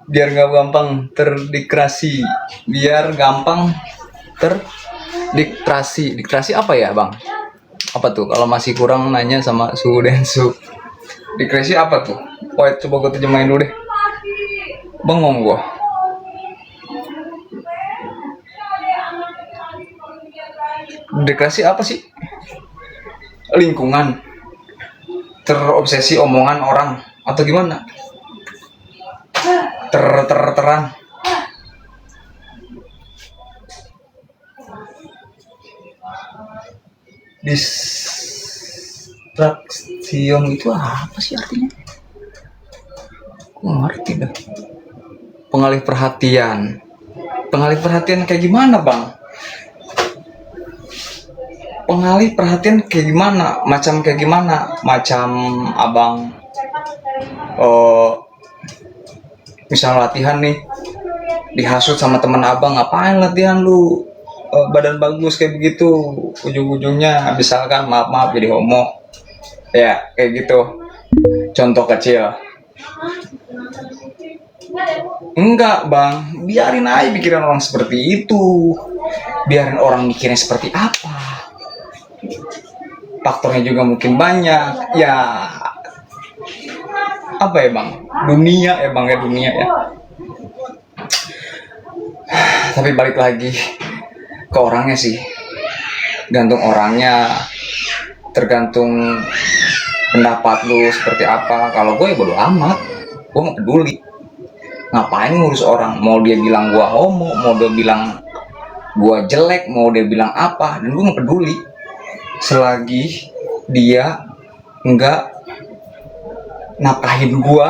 Biar nggak gampang terdikrasi, biar gampang terdikrasi. Dikrasi apa ya bang? Apa tuh kalau masih kurang nanya sama Su Densu? Dikrasi apa tuh? Wait, coba gue terjemahin dulu deh, bengong gue. Dikrasi apa sih? Lingkungan, terobsesi omongan orang atau gimana? Terang. Distraction itu apa sih artinya? Gue ngerti dah. Pengalih perhatian. Pengalih perhatian kayak gimana bang? Pengalih perhatian kayak gimana? Macam kayak gimana? Macam abang, misal latihan nih, dihasut sama teman abang, ngapain latihan lu? Badan bagus kayak begitu, ujung-ujungnya misalkan maaf jadi homo, ya kayak gitu. Contoh kecil. Enggak bang, biarin aja pikiran orang seperti itu. Biarin orang mikirnya seperti apa. Faktornya juga mungkin banyak. Ya apa ya bang? Dunia ya bang, ya dunia ya. Tapi balik lagi ke orangnya sih. Gantung orangnya, tergantung pendapat lu seperti apa. Kalau gue ya bodo amat, gue nggak peduli. Ngapain ngurus orang? Mau dia bilang gue homo, mau dia bilang gue jelek, mau dia bilang apa, dan gue nggak peduli. Selagi dia nggak nafkahin gue,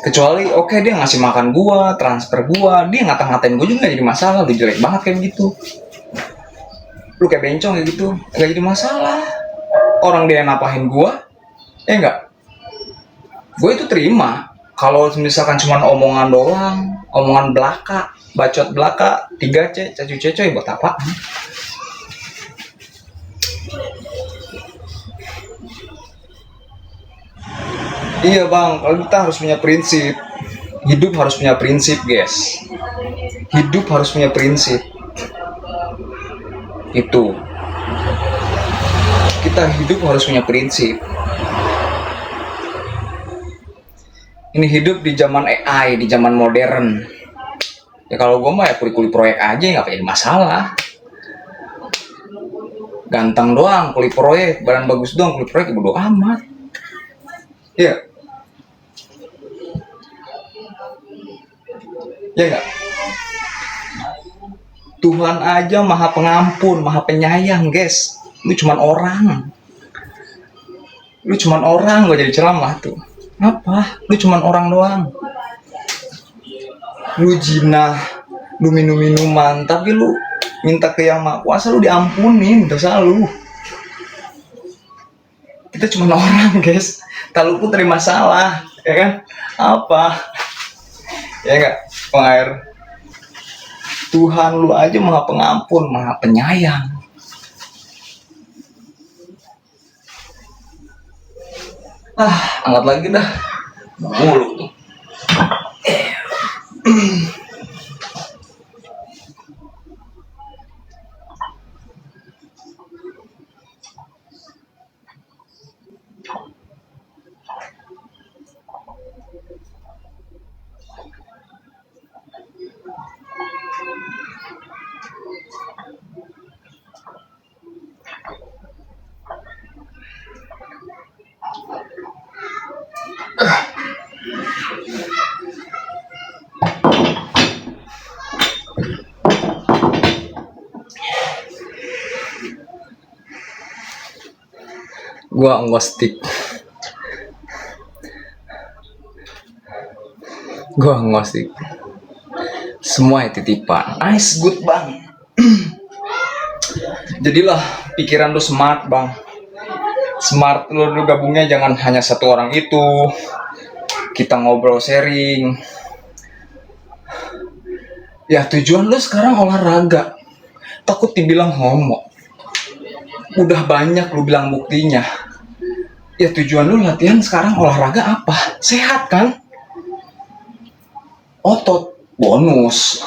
kecuali oke, dia ngasih makan gue, transfer gue, dia ngata-ngatain gue juga gak jadi masalah. Lu jelek banget kayak gitu, lu kayak bencong kayak gitu, gak jadi masalah. Orang dia napahin gue, enggak, gue itu terima. Kalau misalkan cuma omongan doang, omongan belaka, bacot belaka, 3C, cacu-cecoy, buat apa? Iya bang, kalau kita harus punya prinsip. Hidup harus punya prinsip, guys. Hidup harus punya prinsip. Itu. Kita hidup harus punya prinsip. Ini hidup di zaman AI, di zaman modern. Ya kalau gue mah ya kuli-kuli proyek aja, nggak jadi masalah. Ganteng doang, kuli proyek, badan bagus doang, kuli proyek, bodo amat. Ya. Ya nggak? Tuhan aja maha pengampun, maha penyayang, guys. Lu cuman orang. Lu cuman orang, gue jadi ceramah tuh. Apa? Lu cuman orang doang. Lu jinah, lu minum minuman, tapi lu minta ke yang maha kuasa, lu diampunin dosa lu. Kita cuma orang, guys. Tak lu pun terima salah, ya kan? Apa? Ya enggak, pengair. Tuhan lu aja maha pengampun, maha penyayang. Angkat lagi dah. Muluk tuh. Gua ngostik. Semua titipan. Nice, good bang. Jadilah pikiran lu smart bang. Smart lu gabungnya jangan hanya satu orang itu. Kita ngobrol sharing. Ya tujuan lu sekarang olahraga. Takut dibilang homo. Udah banyak lu bilang buktinya. Ya tujuan lu latihan sekarang olahraga apa? Sehat kan? Otot bonus.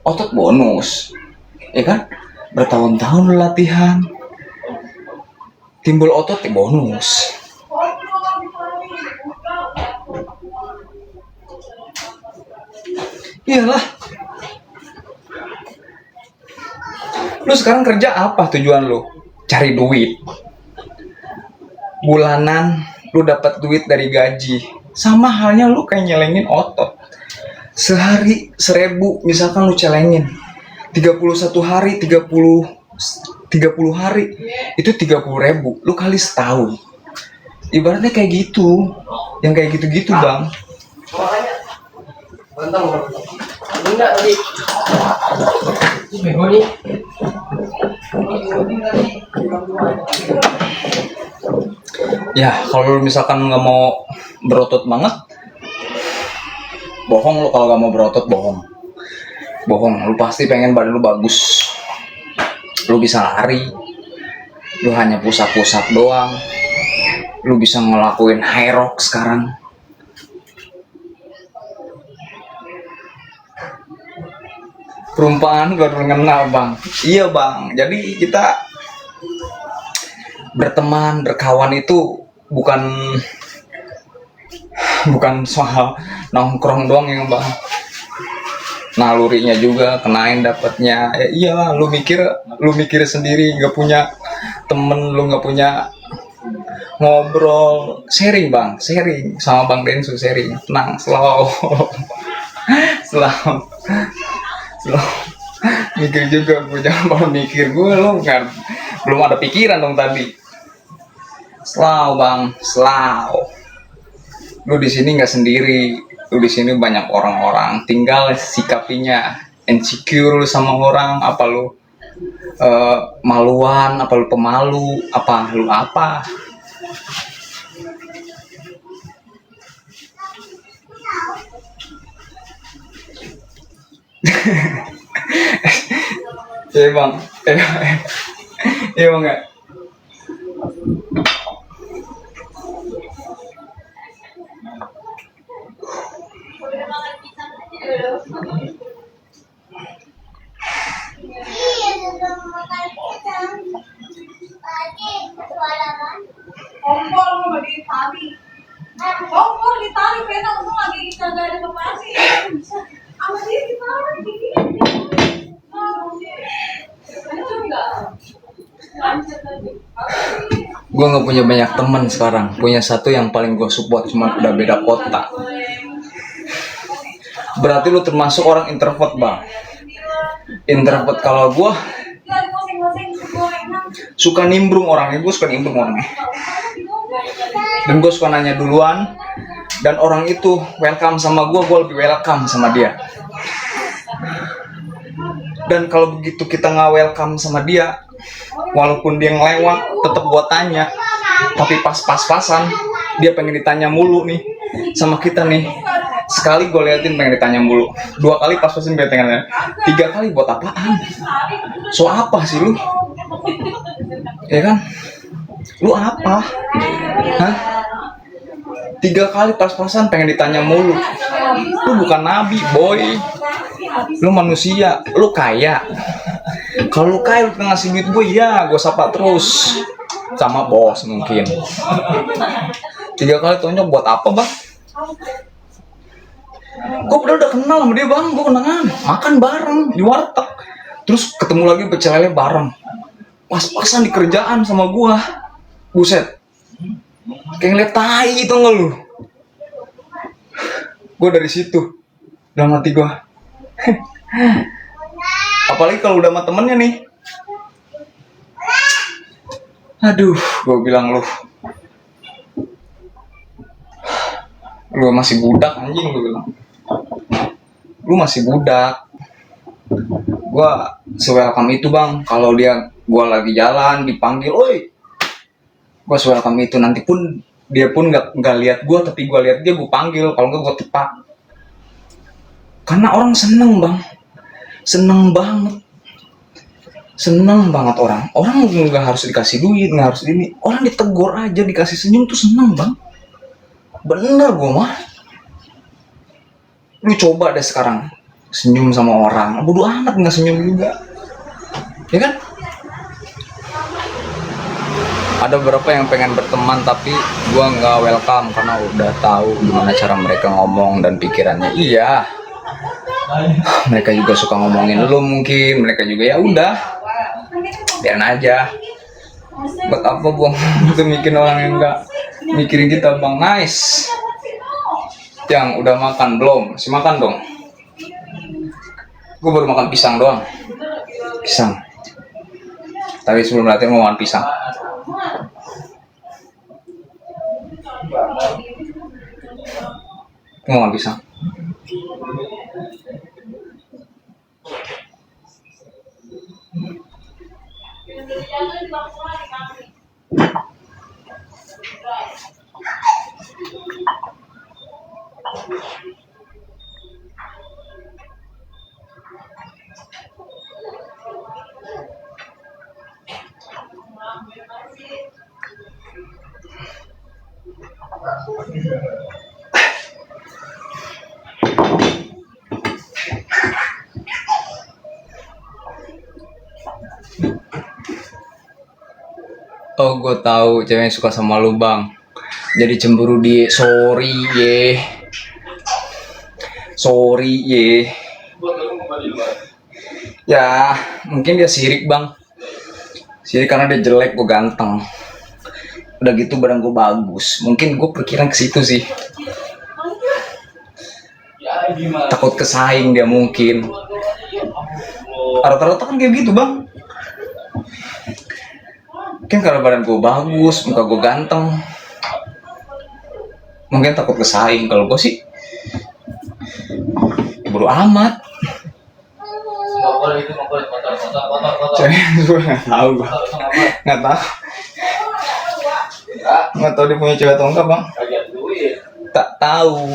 Otot bonus. Ya kan? Bertahun-tahun lu latihan. Timbul otot ya bonus. Iyalah. Lu sekarang kerja apa tujuan lu? Cari duit. Bulanan lu dapat duit dari gaji. Sama halnya lu kayak nyelengin otot. Sehari 1.000 misalkan lu celengin. 31 hari, 30 hari itu 30.000. Lu kali setahun. Ibaratnya kayak gitu. Yang kayak gitu-gitu, Bang. Enggak tadi. Bego nih. Ya, kalau lu misalkan nggak mau berotot banget, bohong lu. Kalau nggak mau berotot, bohong. Lu pasti pengen badan lu bagus. Lu bisa lari. Lu hanya pusat-pusat doang. Lu bisa ngelakuin high rock sekarang. Perumpamaan baru mengenal, Bang. Iya, Bang. Jadi kita berteman, berkawan itu bukan soal nongkrong doang ya, Bang. Nalurinya juga kenain dapatnya. Ya iyalah, lu mikir sendiri, nggak punya temen, lu nggak punya ngobrol, sharing, Bang, sharing sama Bang Densu, sharing, tenang, slow. slow mikir juga gue, jangan baru mikir gue, lu kan belum ada pikiran dong tadi. Slow, Bang, slow. Lu di sini nggak sendiri, lu di sini banyak orang-orang, tinggal sikapinya. Insecure lu sama orang, apa lu maluan, apa lu pemalu, apa lu apa. Iya, Bang. Iya, Bang, nggak? Kompor di tali. Kompor di tali, pena untung lagi kagak ada pepasi. Sama dia di tali gini. Hancur enggak? Hancur tadi. Gue nggak punya banyak teman sekarang. Punya satu yang paling gue support, cuma udah beda kota. Berarti lu termasuk orang introvert, Bang. Introvert. Kalau gue suka nimbrung orangnya, dan gue suka nanya duluan, dan orang itu welcome sama gue lebih welcome sama dia. Dan kalau begitu kita nggak welcome sama dia, walaupun dia ngelewat, tetap gue tanya. Tapi pas-pasan, dia pengen ditanya mulu nih sama kita nih. Sekali gue liatin pengen ditanya mulu, 2 kali pas-pasan pengen tanya, 3 kali buat apaan? So apa sih lu? Ya kan? Lu apa? Hah? 3 kali pas-pasan pengen ditanya mulu. Lu bukan nabi, boy. Lu manusia, lu kaya. Kalau lu kaya, lu ngasih duit gue, ya gue sapa terus. Sama bos mungkin. 3 kali tanya buat apa, Bang? Gue udah kenal sama dia, Bang. Gue kenangan makan bareng di warteg. Terus ketemu lagi pecel lele bareng. Pas-pasan di kerjaan sama gue. Buset. Kayak ngeliat tai gitu nggak lu? Gue dari situ dalam hati gue. Apalagi kalau udah sama temennya nih. Aduh, gue bilang lu masih budak, anjing, gue bilang. Lu masih budak. Gue se-welcome itu, Bang. Kalau gue lagi jalan dipanggil, oi. Gue se-welcome itu. Nanti pun dia pun nggak lihat gue, tapi gue lihat dia, gue panggil. Kalau nggak gue tepak. Karena orang seneng, Bang. Seneng banget. Seneng banget orang nggak harus dikasih duit, nggak harus ini, orang ditegur aja dikasih senyum tuh seneng bang. Bener gue mah. Lu coba deh sekarang senyum sama orang, bodo amat nggak senyum juga, ya kan? Ada beberapa yang pengen berteman tapi gua nggak welcome karena udah tahu gimana cara mereka ngomong dan pikirannya. Iya, mereka juga suka ngomongin lu mungkin, mereka juga ya udah, biarin aja. Buat apa buang itu mikirin orang yang nggak mikirin kita bang. Nice. Yang udah makan belum? Masih makan dong. Gue baru makan pisang doang. Pisang. Tapi sebelum latihan mau makan pisang. Mau makan pisang. Oh, gue tahu cewek yang suka sama lu bang. Jadi cemburu di sorry ye. Sorry ye. Ya mungkin dia sirik bang. Sirik karena dia jelek, gue ganteng. Udah gitu badan gue bagus. Mungkin gue perkiraan ke situ sih. Takut kesaing dia mungkin. Rata-rata kan kayak gitu bang. Mungkin karena badan gue bagus, muka gue ganteng, mungkin takut kesaing. Kalau gue sih bodo amat. Cewek gue nggak tahu dia punya cewek atau enggak bang. Tak tahu.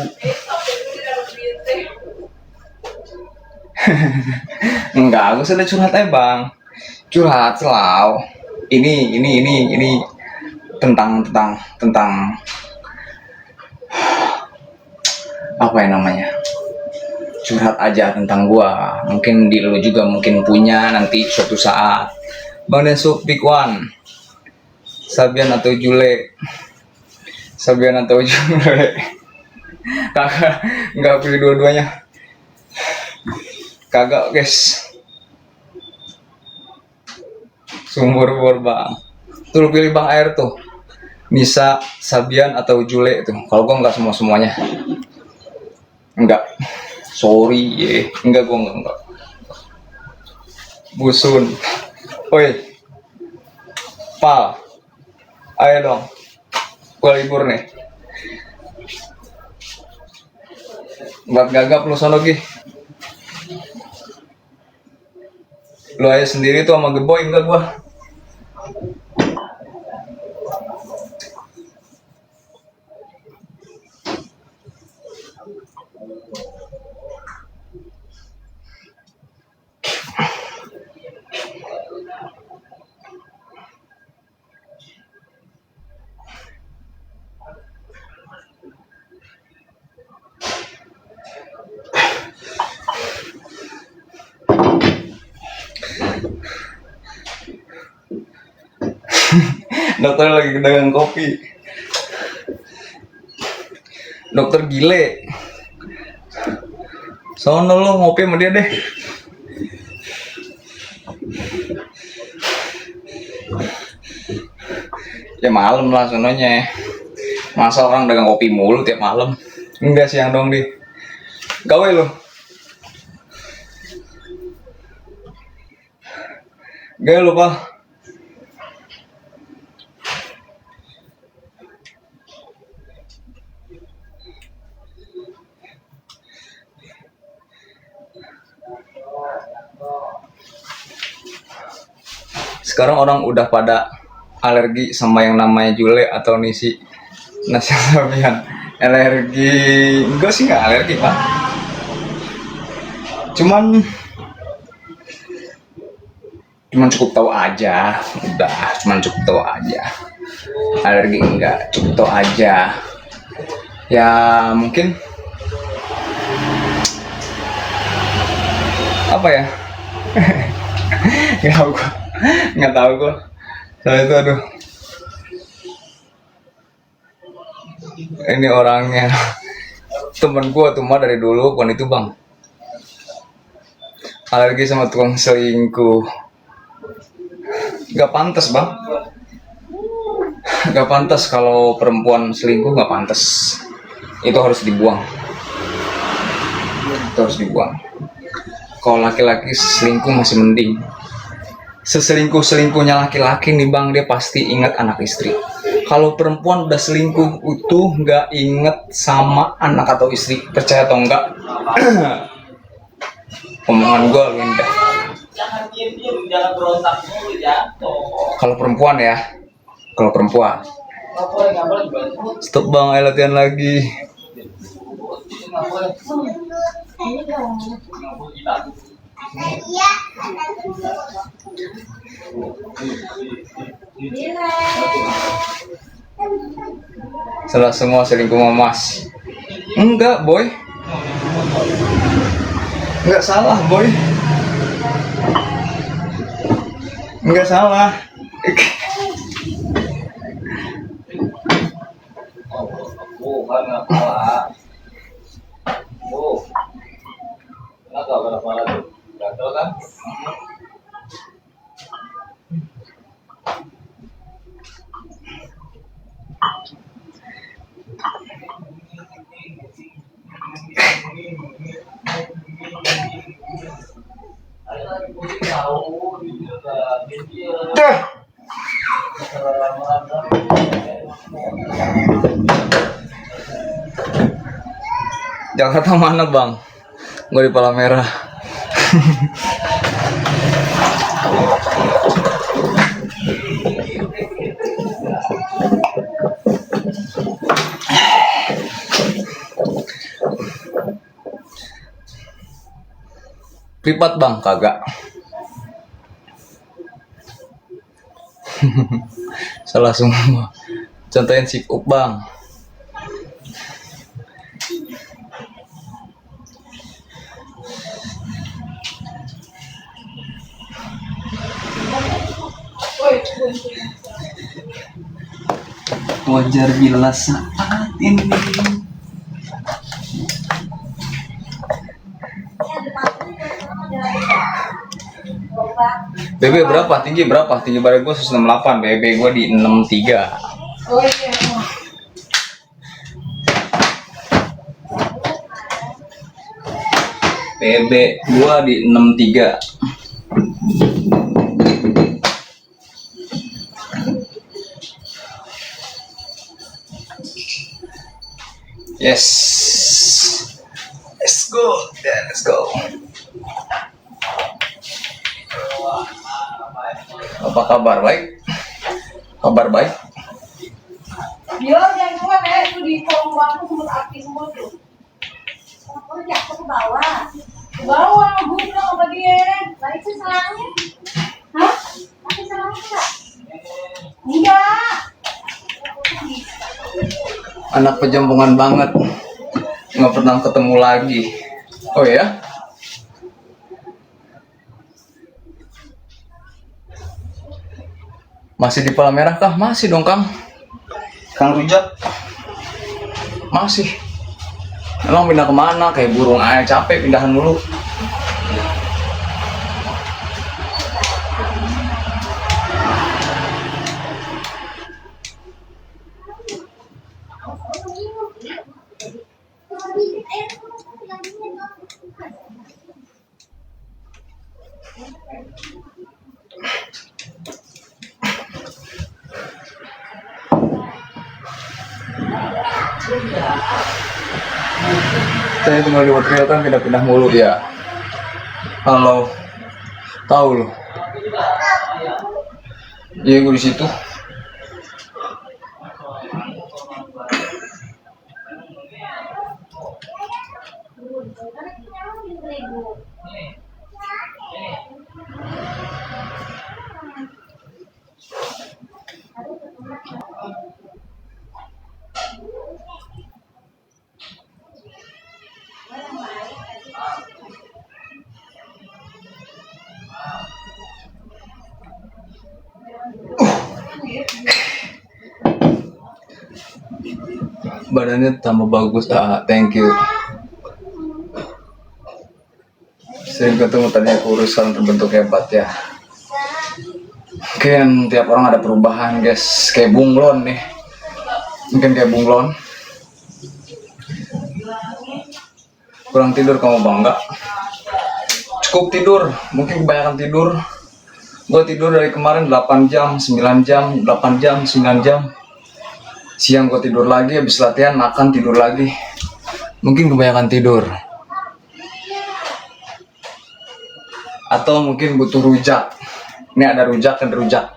Enggak, gue sudah curhat aja bang. Curhat selalu. Ini tentang apa ya namanya, curhat aja tentang gua. Mungkin di lu juga mungkin punya nanti suatu saat. Bang Densu pick one, Sabian atau Jule? Sabian atau Jule? Kagak, nggak pilih dua-duanya. Kagak guys. Sumur bang. Tuh lu pilih bang air tuh. Nisa, Sabian atau Jule itu. Kalau gua nggak semuanya. Enggak. Sorry ye. Enggak gua enggak. Busun. Oi. Pal. Ayo dong. Gua libur nih. Buat gagap lu sono Gi. Lu aja sendiri tuh sama Geboy, enggak gua. Dokter lagi dagang kopi. Dokter gile. Sono lo ngopi sama dia deh. Ya malam lah sononya. Masa orang dagang kopi mulu tiap malam? Enggak, siang dong di. Gawe lo. Gawe lo Pak. Sekarang orang udah pada alergi sama yang namanya Jule atau Nisi Nasi Sabian. Alergi enggak sih, nggak alergi Pak. Cuman Cuman cukup tahu aja, udah, cuman cukup tahu aja. Alergi enggak, cukup tahu aja. Ya mungkin apa ya? Nggak tahu gua, nggak tahu gua. Soalnya itu aduh, ini orangnya temen gua tuh mah dari dulu bukan itu bang. Alergi sama tukang selingkuh. Gak pantas bang. Gak pantas kalau perempuan selingkuh, gak pantas. Itu harus dibuang. Itu harus dibuang. Kalau laki-laki selingkuh masih mending. Seselingkuh-selingkuhnya laki-laki nih bang, dia pasti ingat anak istri. Kalau perempuan udah selingkuh itu gak inget sama anak atau istri. Percaya atau enggak? Omongan gue Linda. Jangan diem, jangan berontak dulu jatuh. Kalau perempuan ya, kalau perempuan. Nggak boleh juga. Stop bang, ayo latihan lagi. Nggak boleh. Nggak boleh kita. Salah semua selingkuh sama mas. Enggak boy. Enggak salah boy. Enggak salah. Bukan nggak salah. Kenapa nggak salah tuh? Gatel kan? Jakarta mana bang? Gue di Palmerah. Privat bang, kagak. Salah semua. Contohin si Up bang. Wajar bila saat ini. BB berapa? Tinggi berapa? Tinggi badan gue 168, BB gue di 63. Oh iya. BB gue di 63. Yes. Let's go. Yeah, let's go. Apa kabar? Baik? Kabar baik? Yo, yang dua itu di kolong bangku semut api semua tuh. Aku jatuh ke bawah. Ke bawah, gue bilang sama dia. Lah itu salahnya. Hah? Tapi salahnya enggak? Enggak. Anak pejampungan banget. Nggak pernah ketemu lagi. Oh ya? Masih di Palmerah kah? Masih dong Kang. Kang Rujak. Masih. Emang pindah kemana? Kayak burung aja, capek pindahan mulu. Saya tinggal di Kelihatan pindah-pindah mulu ya. Halo, tahu loh. Iya gue di situ. Badannya tambah bagus. Thank you. Sering ketemu tadi urusan terbentuk hebat ya. Mungkin tiap orang ada perubahan guys. Kayak bunglon nih. Mungkin kayak bunglon. Kurang tidur kamu bangga? Cukup tidur. Mungkin kebanyakan tidur. Gue tidur dari kemarin 8 jam, 9 jam, 8 jam, 9 jam. Siang gue tidur lagi, habis latihan makan tidur lagi. Mungkin kebanyakan tidur. Atau mungkin butuh rujak. Ini ada rujak dan rujak.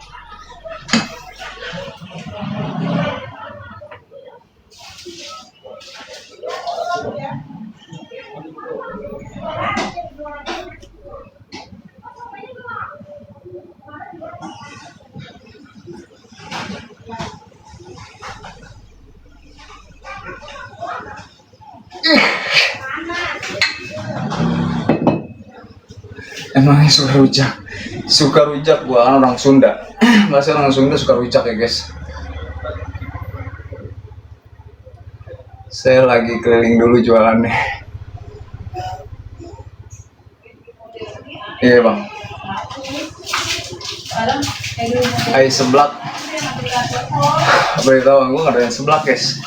Emangnya suka rujak? Suka rujak, gua kan orang Sunda. Bahasa orang Sunda suka rujak ya guys. Saya lagi keliling dulu jualannya. Iya bang. Ayo seblak. Beritahu gue nggak ada yang seblak guys.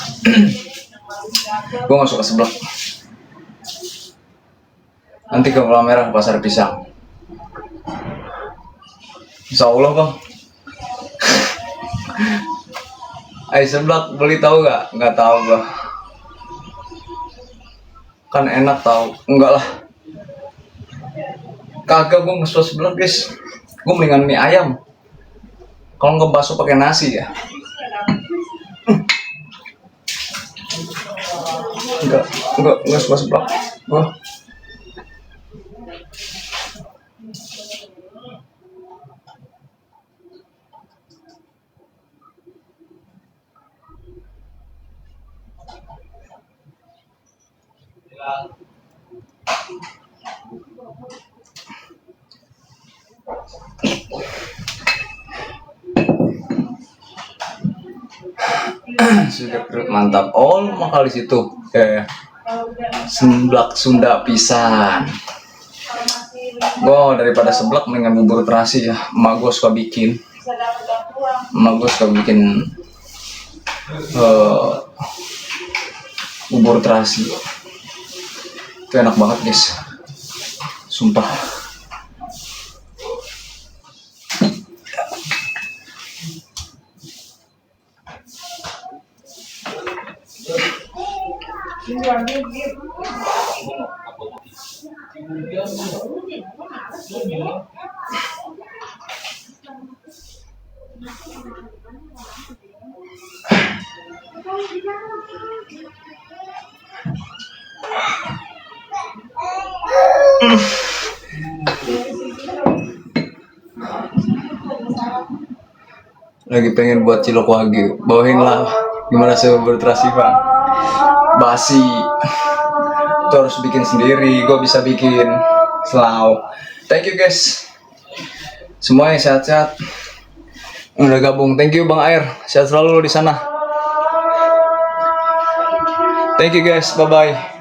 Gue nggak suka seblak. Nanti ke Pulau Merah Pasar Pisang. Insya Allah bang. Ayo seblak beli tahu nggak? Nggak tahu bang. Kan enak tahu. Enggak lah. Kagak, gue nggak suka seblak guys. Gue mendingan mie ayam. Kalau nggak bakso pakai nasi ya. Enggak suka seblak. Gue. Sudah mantap. Oh, makal di situ. Seblak Sunda pisan. Daripada seblak mendingan bubur terasi ya. Emak gue suka bikin. Bubur terasi. Itu enak banget guys. Sumpah. Lagi pengen buat cilok wagyu, bawain lah. Gimana saya berterasi bang? Basi, itu harus bikin sendiri. Gue bisa bikin selalu. Thank you guys, semuanya sehat-sehat. Udah gabung, thank you bang Air, sehat selalu di sana. Thank you guys, bye bye.